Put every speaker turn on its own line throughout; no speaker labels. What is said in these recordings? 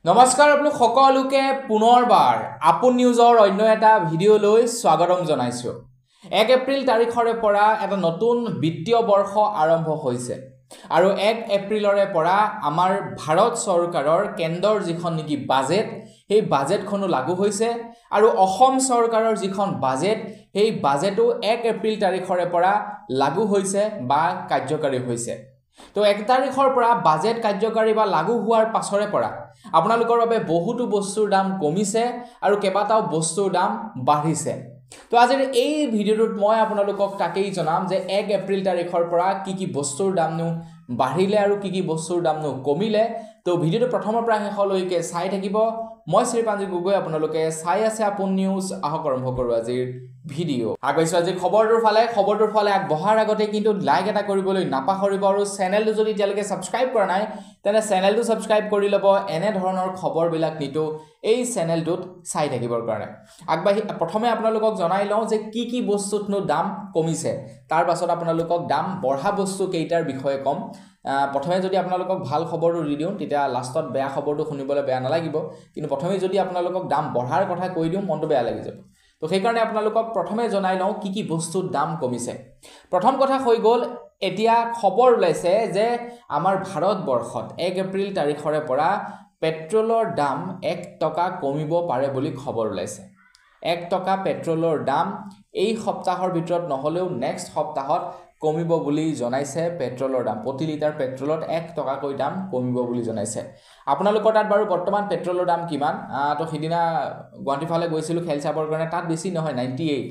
নমস্কাৰ আপোনালোক সকলোকে পুনৰবাৰ আপোন নিউজৰ অন্য এটা ভিডিঅ'লৈ স্বাগতম জনাইছো। 1 এপ্ৰিল তাৰিখৰে পৰা এটা নতুন বিত্তীয় বৰ্ষ আৰম্ভ হৈছে আৰু 1 এপ্ৰিলৰে পৰা আমাৰ ভাৰত চৰকাৰৰ কেন্দ্ৰৰ যিখন নেকি বাজেট সেই বাজেটখনো লাগু হৈছে আৰু অসম চৰকাৰৰ যিখন বাজেট সেই বাজেটো 1 এপ্ৰিল তাৰিখৰে পৰা লাগু হৈছে বা কাৰ্যকাৰী হৈছে। তো 1 তাৰিখৰ পৰা বাজেট কাৰ্যকাৰী বা লাগু হোৱাৰ পাছৰে পৰা আপোনালোকৰ বাবে বহুতো বস্তুৰ দাম কমিছে আৰু কেইবাটাও বস্তুৰ দাম বাঢ়িছে। তো আজিৰ এই ভিডিঅ'টোত মই আপোনালোকক তাকেই জনাম যে 1 এপ্ৰিল তাৰিখৰ পৰা কি বস্তুৰ দামনো বাঢ়িলে আৰু কি বস্তুৰ দামনো কমিলে। তো ভিডিঅ'টো প্ৰথমৰ পৰা শেষলৈকে চাই থাকিব। মই শ্ৰীপাঞ্জি গগৈ, আপোনালোকে চাই আছে আপোন নিউজ। আহক আৰম্ভ কৰোঁ আজিৰ ভিডিঅ'। আগবাঢ়িছো আজি খবৰটোৰ ফালে আগবঢ়াৰ আগতে কিন্তু লাইক এটা কৰিবলৈ নাপাহৰিব আৰু চেনেলটো যদি এতিয়ালৈকে ছাবস্ক্ৰাইব কৰা নাই তেনে চেনেলটো ছাবস্ক্ৰাইব কৰি ল'ব এনে ধৰণৰ খবৰবিলাক নিতো এই চেনেলটোত চাই থাকিবৰ কাৰণে। আগবাঢ়ি প্ৰথমে আপোনালোকক জনাই লওঁ যে কি বস্তুতনো দাম কমিছে, তাৰ পাছত আপোনালোকক দাম বঢ়া বস্তু কেইটাৰ বিষয়ে ক'ম। প্ৰথমে যদি আপোনালোকক ভাল খবৰটো দি দিওঁ তেতিয়া লাষ্টত বেয়া খবৰটো শুনিবলৈ বেয়া নালাগিব, কিন্তু প্ৰথমে যদি আপোনালোকক দাম বঢ়াৰ কথা কৈ দিওঁ মনটো বেয়া লাগি যাব। তো সেইকাৰণে আপোনালোকক প্ৰথমে জনাই লওঁ কি বস্তুৰ দাম কমিছে। প্ৰথম কথা হৈ গ'ল, এতিয়া খবৰ ওলাইছে যে আমাৰ ভাৰতবৰ্ষত 1 এপ্ৰিল তাৰিখৰে পৰা পেট্ৰলৰ দাম 1 টকা কমিব পাৰে বুলি খবৰ ওলাইছে। 1 টকা পেট্ৰলৰ দাম এই সপ্তাহৰ ভিতৰত নহ'লেও নেক্সট সপ্তাহত কমিব বুলি জনাইছে। পেট্ৰলৰ দাম প্ৰতি লিটাৰ পেট্ৰলত 1 টকাকৈ দাম কমিব বুলি জনাইছে। আপোনালোকৰ তাত বাৰু বৰ্তমান পেট্ৰলৰ দাম কিমান? তো সিদিনা গুৱাহাটীৰ ফালে গৈছিলোঁ খেল চাবৰ কাৰণে, তাত বেছি নহয় 98।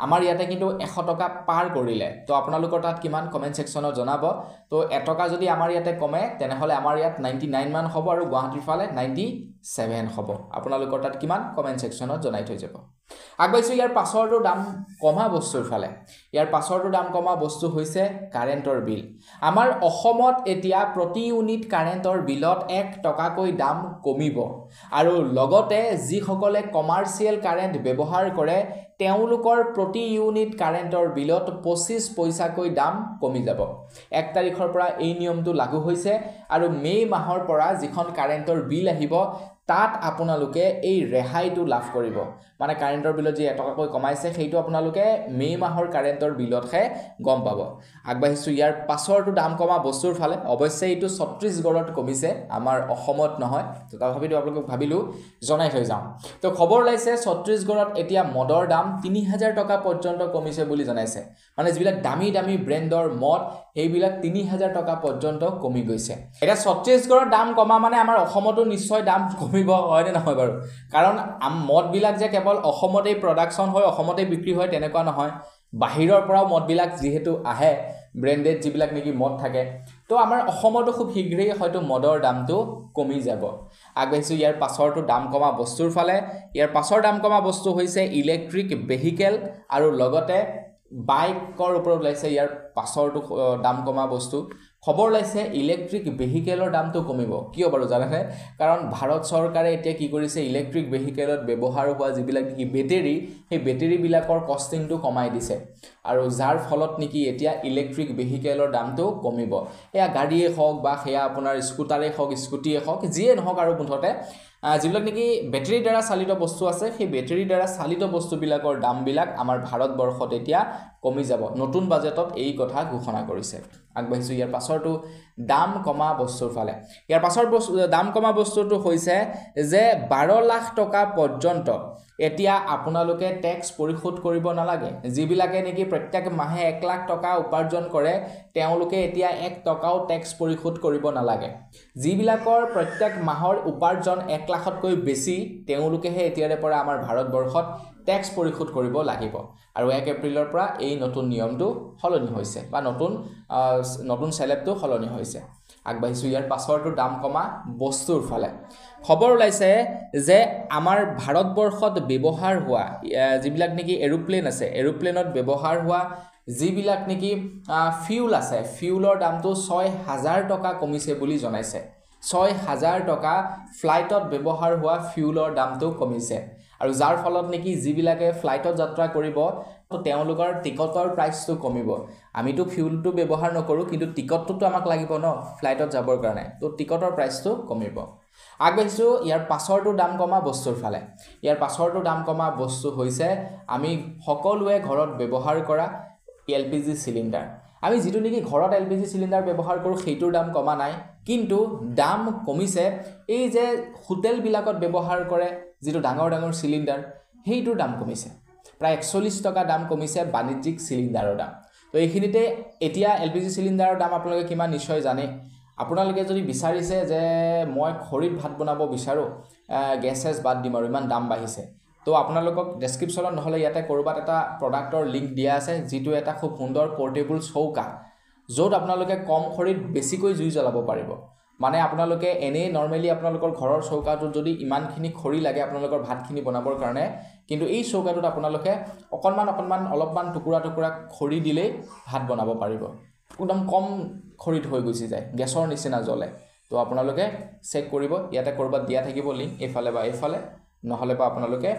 আমাৰ ইয়াতে কিন্তু 100 টকা পাৰ কৰিলে। তো আপোনালোকৰ তাত কিমান কমেণ্ট ছেকশ্যনত জনাব। তো 1 টকা যদি আমাৰ ইয়াতে কমে তেনেহ'লে আমাৰ ইয়াত 99 মান হ'ব আৰু গুৱাহাটীৰ ফালে 97 হ'ব। আপোনালোকৰ তাত কিমান কমেণ্ট ছেকশ্যনত জনাই থৈ যাব। আগবাঢ়িছোঁ ইয়াৰ পাছৰটো দাম কমা বস্তুৰ ফালে। ইয়াৰ পাছৰটো দাম কমা বস্তু হৈছে কাৰেণ্টৰ বিল। আমাৰ অসমত এতিয়া প্ৰতি ইউনিট কাৰেণ্টৰ বিলত 1 টকাকৈ দাম কমিব আৰু লগতে যিসকলে কমাৰ্চিয়েল কাৰেণ্ট ব্যৱহাৰ কৰে তেওঁলোকৰ প্ৰতি ইউনিট কাৰেণ্টৰ বিলত 25 পইচাকৈ দাম কমি যাব। 1 তাৰিখৰ পৰা এই নিয়মটো লাগু হৈছে আৰু মে' মাহৰ পৰা যিখন কাৰেণ্টৰ বিল আহিব তাত আপোনালোকে এই ৰেহাইটো লাভ কৰিব। মানে কাৰেণ্টৰ বিলত যি 1 টকাকৈ কমাইছে সেইটো আপোনালোকে মে' মাহৰ কাৰেণ্টৰ বিলতহে গম পাব। আগবাঢ়িছোঁ ইয়াৰ পাছৰটো দাম কমা বস্তুৰ ফালে। অৱশ্যে এইটো ছত্তীশগড়ত কমিছে, আমাৰ অসমত নহয়। তো তথাপিতো আপোনালোকক ভাবিলোঁ জনাই থৈ যাওঁ। তো খবৰ ওলাইছে ছত্তীশগড়ত এতিয়া মদৰ দাম 3000 টকা পৰ্যন্ত কমিছে বুলি জনাইছে। মানে যিবিলাক দামী ব্ৰেণ্ডৰ মদ সেইবিলাক 3000 টকা পৰ্যন্ত কমি গৈছে। এতিয়া ছত্তীশগড়ৰ দাম কমা মানে আমাৰ অসমতো নিশ্চয় দাম কমিব, হয়নে নহয় বাৰু? কাৰণ মদবিলাক যে কেৱল অসমতেই প্ৰডাকশ্যন হয়, অসমতেই বিক্ৰী হয় তেনেকুৱা নহয়। বাহিৰৰ পৰাও মদবিলাক যিহেতু আহে, ব্ৰেণ্ডেড যিবিলাক নেকি মদ থাকে, তো আমাৰ অসমতো খুব শীঘ্ৰেই হয়তো মদৰ দামটো কমি যাব। আগবাঢ়িছোঁ ইয়াৰ পাছৰটো দাম কমা বস্তুৰ ফালে। ইয়াৰ পাছৰ দাম কমা বস্তু হৈছে ইলেক্ট্ৰিক ভেহিকেল আৰু লগতে বাইকৰ ওপৰত ওলাইছে ইয়াৰ পাছৰটো দাম কমা বস্তু। খবৰ ওলাইছে ইলেক্ট্ৰিক ভেহিকেলৰ দামটো কমিব। কিয় বাৰু জানেনে? কাৰণ ভাৰত চৰকাৰে এতিয়া কি কৰিছে, ইলেক্ট্ৰিক ভেহিকেলত ব্যৱহাৰ হোৱা যিবিলাক নেকি বেটেৰী সেই বেটেৰীবিলাকৰ কষ্টিংটো কমাই দিছে আৰু যাৰ ফলত নেকি এতিয়া ইলেক্ট্ৰিক ভেহিকেলৰ দামটো কমিব। এয়া গাড়ীয়ে হওক বা সেয়া আপোনাৰ স্কুটাৰেই হওক, স্কুটিয়ে হওক, যিয়ে নহওক আৰু মুঠতে যিবিলাক নেকি বেটেৰীৰ দ্বাৰা চালিত বস্তু আছে সেই বেটেৰীৰ দ্বাৰা চালিত বস্তুবিলাকৰ দামবিলাক আমাৰ ভাৰতবৰ্ষত এতিয়া কমি যাব। নতুন বাজেটত এই কথা ঘোষণা কৰিছে। আগবাঢ়িছোঁ ইয়াৰ পাছৰটো দাম কমা বস্তুৰ ফালে। ইয়াৰ পাছৰ দাম কমা বস্তুটো হৈছে যে 12 লাখ টকা পৰ্যন্ত এতিয়া আপোনালোকে টেক্স পৰিশোধ কৰিব নালাগে। যিবিলাকে নেকি প্ৰত্যেক মাহে 1 লাখ টকা উপাৰ্জন কৰে তেওঁলোকে এতিয়া 1 টকাও টেক্স পৰিশোধ কৰিব নালাগে। যিবিলাকৰ প্ৰত্যেক মাহৰ উপাৰ্জন 1 লাখতকৈ বেছি তেওঁলোকেহে এতিয়াৰে পৰা আমাৰ ভাৰতবৰ্ষত টেক্স পৰিশোধ কৰিব লাগিব। আৰু 1 এপ্ৰিলৰ পৰা এই নতুন নিয়মটো সলনি হৈছে বা নতুন চেলেবটো সলনি হৈছে। আগবাঢ়িছোঁ ইয়াৰ পাছৰটো দাম কমা বস্তুৰ ফালে। খবৰ ওলাইছে যে আমাৰ ভাৰতবৰ্ষত ব্যৱহাৰ হোৱা যিবিলাক নেকি এৰোপ্লেন আছে, এৰোপ্লেনত ব্যৱহাৰ হোৱা যিবিলাক নেকি ফিউল আছে, ফিউলৰ দামটো 6000 টকা কমিছে বুলি জনাইছে। 6000 টকা ফ্লাইটত ব্যৱহাৰ হোৱা ফিউলৰ দামটো কমিছে আৰু যাৰ ফলত নেকি যিবিলাকে ফ্লাইটত যাত্ৰা কৰিব তো তেওঁলোকৰ টিকটৰ প্ৰাইচটো কমিব। আমিতো ফিউলটো ব্যৱহাৰ নকৰোঁ, কিন্তু টিকটটোতো আমাক লাগিব ন ফ্লাইটত যাবৰ কাৰণে, তো টিকটৰ প্ৰাইচটো কমিব। আগবাঢ়িছোঁ ইয়াৰ পাছৰটো দাম কমা বস্তুৰ ফালে। ইয়াৰ পাছৰটো দাম কমা বস্তু হৈছে আমি সকলোৱে ঘৰত ব্যৱহাৰ কৰা LPG চিলিণ্ডাৰ। আমি যিটো নেকি ঘৰত LPG চিলিণ্ডাৰ ব্যৱহাৰ কৰোঁ সেইটোৰ দাম কমা নাই, কিন্তু দাম কমিছে এই যে হোটেলবিলাকত ব্যৱহাৰ কৰে যিটো ডাঙৰ ডাঙৰ চিলিণ্ডাৰ সেইটোৰ দাম কমিছে। প্ৰায় 41 টকা দাম কমিছে বাণিজ্যিক চিলিণ্ডাৰৰ দাম। তো এইখিনিতে এতিয়া LPG চিলিণ্ডাৰৰ দাম আপোনালোকে কিমান নিশ্চয় জানে। আপোনালোকে যদি বিচাৰিছে যে মই খৰিত ভাত বনাব বিচাৰোঁ, গেছ বাদ দিম আৰু ইমান দাম বাঢ়িছে, তো আপোনালোকক ডেছক্ৰিপশ্যনত নহ'লে ইয়াতে ক'ৰবাত এটা প্ৰডাক্টৰ লিংক দিয়া আছে, যিটো এটা খুব সুন্দৰ পৰ্টেবল চৌকা, য'ত আপোনালোকে কম খৰিত বেছিকৈ জুই জ্বলাব পাৰিব। মানে আপোনালোকে এনেই নৰ্মেলি আপোনালোকৰ ঘৰৰ চৌকাটোত যদি ইমানখিনি খৰি লাগে আপোনালোকৰ ভাতখিনি বনাবৰ কাৰণে, কিন্তু এই চৌকাটোত আপোনালোকে অলপমান টুকুৰা খৰি দিলেই ভাত বনাব পাৰিব। একদম কম খৰিত হৈ গুচি যায়, গেছৰ নিচিনা জ্বলে। তো আপোনালোকে চেক কৰিব, ইয়াতে ক'ৰবাত দিয়া থাকিব লিংক, এইফালে বা এইফালে, নহ'লে বা আপোনালোকে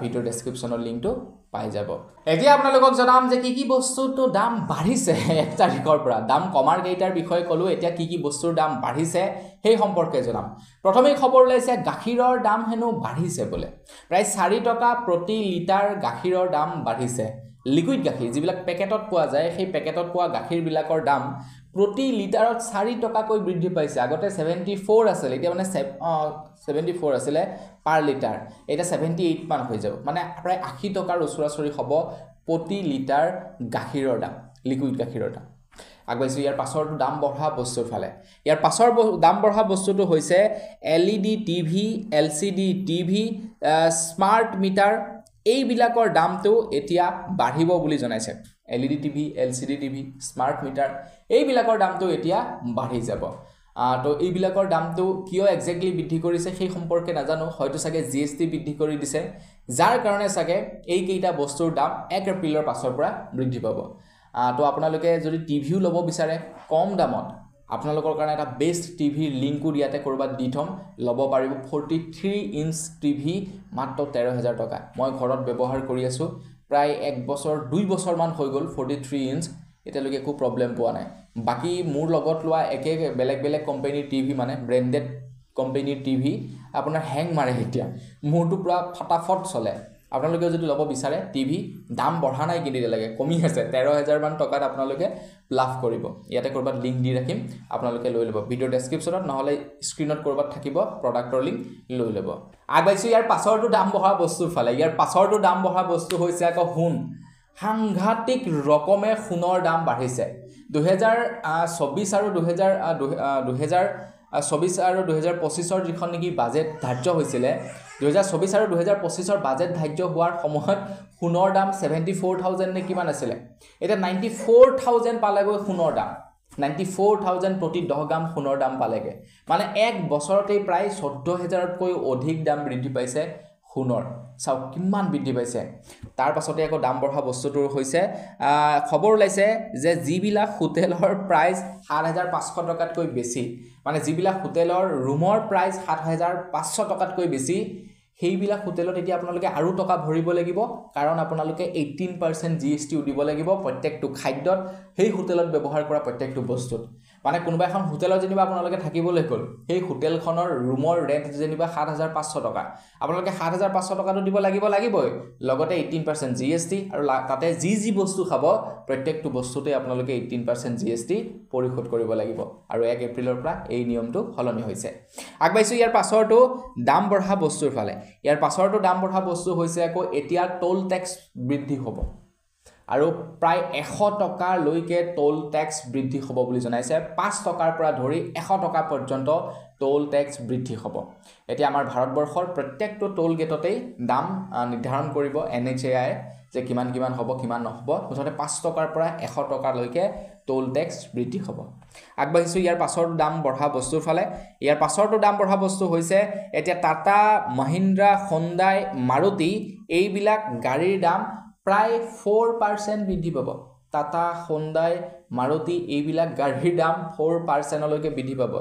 ভিডিঅ' ডেছক্ৰিপশ্যনৰ লিংকটো পাই যাব। এতিয়া আপোনালোকক জনাম যে কি বস্তুটো দাম বাঢ়িছে 1 তাৰিখৰ পৰা। দাম কমাৰ কেইটাৰ বিষয়ে ক'লোঁ, এতিয়া কি বস্তুৰ দাম বাঢ়িছে সেই সম্পৰ্কে জনাম। প্ৰথমেই খবৰ ওলাইছে গাখীৰৰ দাম হেনো বাঢ়িছে বোলে। প্ৰায় 4 টকা প্ৰতি লিটাৰ গাখীৰৰ দাম বাঢ়িছে। লিকুইড গাখীৰ যিবিলাক পেকেটত পোৱা যায়, সেই পেকেটত পোৱা গাখীৰবিলাকৰ দাম প্ৰতি লিটাৰত 4 টকাকৈ বৃদ্ধি পাইছে। আগতে 74 আছিল, এতিয়া মানে 74 আছিলে পাৰ লিটাৰ, এতিয়া 78 মান হৈ যাব। মানে প্ৰায় 80 টকাৰ ওচৰা-ওচৰি হ'ব প্ৰতি লিটাৰ গাখীৰৰ দাম, লিকুইড গাখীৰৰ দাম। আগবাঢ়িছোঁ ইয়াৰ পাছৰটো দাম বঢ়া বস্তুৰ ফালে। ইয়াৰ পাছৰ দাম বঢ়া বস্তুটো হৈছে LED TV, LCD TV, smart meter, এইবিলাকৰ দামটো এতিয়া বাঢ়িব বুলি জনাইছে। LED TV, LCD TV, smart meter, এইবিলাকৰ দামটো এতিয়া বাঢ়ি যাব। তো এইবিলাকৰ দামটো কিয় একজেক্টলি বৃদ্ধি কৰিছে সেই সম্পৰ্কে নাজানো, হয়তো চাগে GST বৃদ্ধি কৰি দিছে, যাৰ কাৰণে চাগে এইকেইটা বস্তুৰ দাম 1 এপ্ৰিলৰ পাছৰ পৰা বৃদ্ধি পাব। তো আপোনালোকে যদি টিভিও ল'ব বিচাৰে কম দামত, আপোনালোকৰ কাৰণে এটা বেষ্ট টিভিৰ লিংকো ইয়াতে ক'ৰবাত দি থ'ম, ল'ব পাৰিব। 43 ইঞ্চ টিভি মাত্ৰ 13,000 টকা। মই ঘৰত ব্যৱহাৰ কৰি আছোঁ, প্ৰায় 2 বছৰমান হৈ গ'ল। 43 ইঞ্চ, এতিয়ালৈকে একো প্ৰব্লেম পোৱা নাই। বাকী মোৰ লগত লোৱা বেলেগ কোম্পানীৰ টিভি, মানে ব্ৰেণ্ডেড কোম্পানীৰ টিভি আপোনাৰ হেং মাৰে। এতিয়া মোৰটো পূৰা ফটাফট চলে। আপোনালোকে যদি ল'ব বিচাৰে টিভি, দাম বঢ়া নাই কিন্তু এতিয়ালৈকে কমি আছে, 13,000 মান টকাত আপোনালোকে লাভ কৰিব। ইয়াতে ক'ৰবাত লিংক দি ৰাখিম, আপোনালোকে লৈ ল'ব। ভিডিঅ' ডেছক্ৰিপশ্যনত নহ'লে স্ক্ৰীণত ক'ৰবাত থাকিব প্ৰডাক্টৰ লিংক, লৈ ল'ব। আগবাঢ়িছোঁ ইয়াৰ পাছৰটো দাম বঢ়া বস্তুৰ ফালে। ইয়াৰ পাছৰটো দাম বঢ়া বস্তু হৈছে আকৌ সোণ। সাংঘাতিক ৰকমে সোণৰ দাম বাঢ়িছে। 2024 আৰু 2025 যিখন নেকি বাজেট ধাৰ্য হৈছিলে, 2024 আৰু 2025 বাজেট ধাৰ্য হোৱাৰ সময়ত সোণৰ দাম 74,000 নে কিমান আছিলে, এতিয়া 94,000 পালেগৈ সোণৰ দাম। 94,000 প্ৰতি 10 গ্ৰাম সোণৰ দাম পালেগৈ। মানে 1 বছৰতেই প্ৰায় 14,000তকৈ অধিক দাম বৃদ্ধি পাইছে সোণৰ। চাওক কিমান বৃদ্ধি পাইছে। তাৰ পাছতে আকৌ দাম বঢ়া বস্তুটোৰ হৈছে খবৰ ওলাইছে যে যিবিলাক হোটেলৰ প্ৰাইচ 7,500 টকাতকৈ বেছি, মানে যিবিলাক হোটেলৰ ৰুমৰ প্ৰাইচ 7,500 টকাতকৈ বেছি, সেইবিলাক হোটেলত এতিয়া আপোনালোকে আৰু টকা ভৰিব লাগিব, কাৰণ আপোনালোকে 18% GST দিব লাগিব প্ৰত্যেকটো খাদ্যত, সেই হোটেলত ব্যৱহাৰ কৰা প্ৰত্যেকটো বস্তুত। মানে কোনোবা এখন হোটেলত যেনিবা আপোনালোকে থাকিবলৈ গ'ল, সেই হোটেলখনৰ ৰুমৰ ৰেণ্ট যেনিবা 7,500 টকা, আপোনালোকে 7,500 টকাটো দিব লাগিবই, লগতে 18% GST, আৰু তাতে যি বস্তু খাব প্ৰত্যেকটো বস্তুতে আপোনালোকে 18% GST পৰিশোধ কৰিব লাগিব। আৰু 1 এপ্ৰিলৰ পৰা এই নিয়মটো সলনি হৈছে। আগবাঢ়িছোঁ ইয়াৰ পাছৰটো দাম বঢ়া বস্তুৰ ফালে। ইয়াৰ পাছৰটো দাম বঢ়া বস্তু হৈছে আকৌ এতিয়া টোল টেক্স বৃদ্ধি হ'ব, আৰু প্ৰায় 100 টকালৈকে টোল টেক্স বৃদ্ধি হ'ব বুলি জনাইছে। 5 টকাৰ পৰা ধৰি 100 টকা পৰ্যন্ত টোল টেক্স বৃদ্ধি হ'ব। এতিয়া আমাৰ ভাৰতবৰ্ষৰ প্ৰত্যেকটো টোল গেটতেই দাম নিৰ্ধাৰণ কৰিব NHAI যে কিমান হ'ব কিমান নহ'ব। মুঠতে 5 টকাৰ পৰা 100 টকালৈকে টোল টেক্স বৃদ্ধি হ'ব। আগবাঢ়িছোঁ ইয়াৰ পাছৰটো দাম বঢ়া বস্তুৰ ফালে। ইয়াৰ পাছৰটো দাম বঢ়া বস্তু হৈছে এতিয়া টাটা, মহিন্দ্ৰা, হোণ্ডাই, মাৰুতি, এইবিলাক গাড়ীৰ দাম প্ৰায় 4% বৃদ্ধি পাব। টাটা, হোণ্ডাই, মাৰুতি, এইবিলাক গাড়ীৰ দাম 4%লৈকে বৃদ্ধি পাব।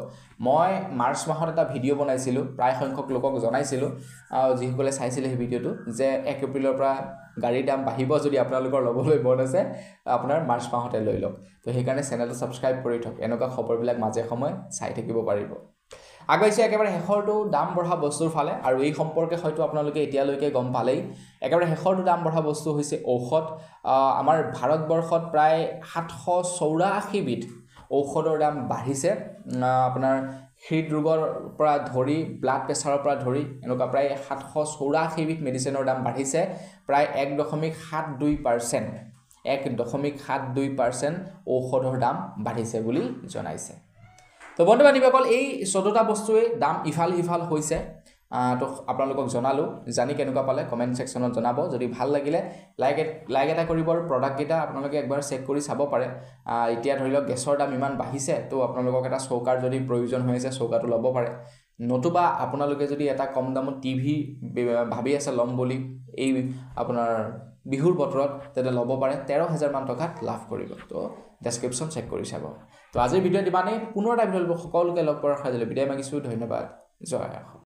মই মাৰ্চ মাহত এটা ভিডিঅ' বনাইছিলোঁ, প্ৰায় সংখ্যক লোকক জনাইছিলোঁ, যিসকলে চাইছিলে সেই ভিডিঅ'টো, যে 1 এপ্ৰিলৰ পৰা গাড়ীৰ দাম বাঢ়িব। যদি আপোনালোকৰ ল'বলৈ মন আছে আপোনাৰ মাৰ্চ মাহতে লৈ লওক। তো সেইকাৰণে চেনেলটো ছাবস্ক্ৰাইব কৰি থওক, এনেকুৱা খবৰবিলাক মাজে সময়ে চাই থাকিব পাৰিব। আগবাইছে একেবাৰে শেষৰটো দাম বঢ়া বস্তুৰ ফালে আৰু এই সম্পৰ্কে হয়তো আপোনালোকে এতিয়ালৈকে গম পালেই একেবাৰে শেষৰটো দাম বঢ়া বস্তু হৈছে ঔষধ আমাৰ ভাৰতবৰ্ষত প্ৰায় 784 বিধ ঔষধৰ দাম বাঢ়িছে আপোনাৰ হৃদৰোগৰ পৰা ধৰি ব্লাড প্ৰেছাৰৰ পৰা ধৰি এনেকুৱা প্ৰায় 784 বিধ মেডিচিনৰ দাম বাঢ়িছে প্ৰায় 1.72% 1.72% ঔষধৰ দাম বাঢ়িছে বুলি জনাইছে তো বন্ধু বান্ধৱীসকল এই 14টা বস্তুৱে দাম ইফাল সিফাল হৈছে তো আপোনালোকক জনালো জানি কেনেকুৱা পালে কমেন্ট সেকশনত জনাব যদি ভাল লাগিলে লাইক এটা কৰিব আৰু প্ৰডাক্ট কেইটা আপোনালোকে একবাৰ চেক কৰি চাব পাৰে এতিয়া ধৰি লওক গেছৰ দাম ইমান বাঢ়িছে তো আপোনালোকক এটা চৌকাৰ যদি প্ৰয়োজন হৈ আছে চৌকাটো ল'ব পাৰে নতুবা আপোনালোকে যদি এটা কম দামত টিভি ভাবি আছে ল'ম বুলি এই আপোনাৰ বিহুৰ বতৰত তেতে ল'ব পাৰে 13,000 মান টকাত লাভ কৰিব তো ডেসক্ৰিপশন চেক কৰি চাব তো আজিৰ ভিডিঅ'ত ইমানেই পুনৰ এটা ভিডিঅ' সকলোকে লগ পোৱাৰ খাজলৈ বিদায় মাগিছো ধন্যবাদ জয়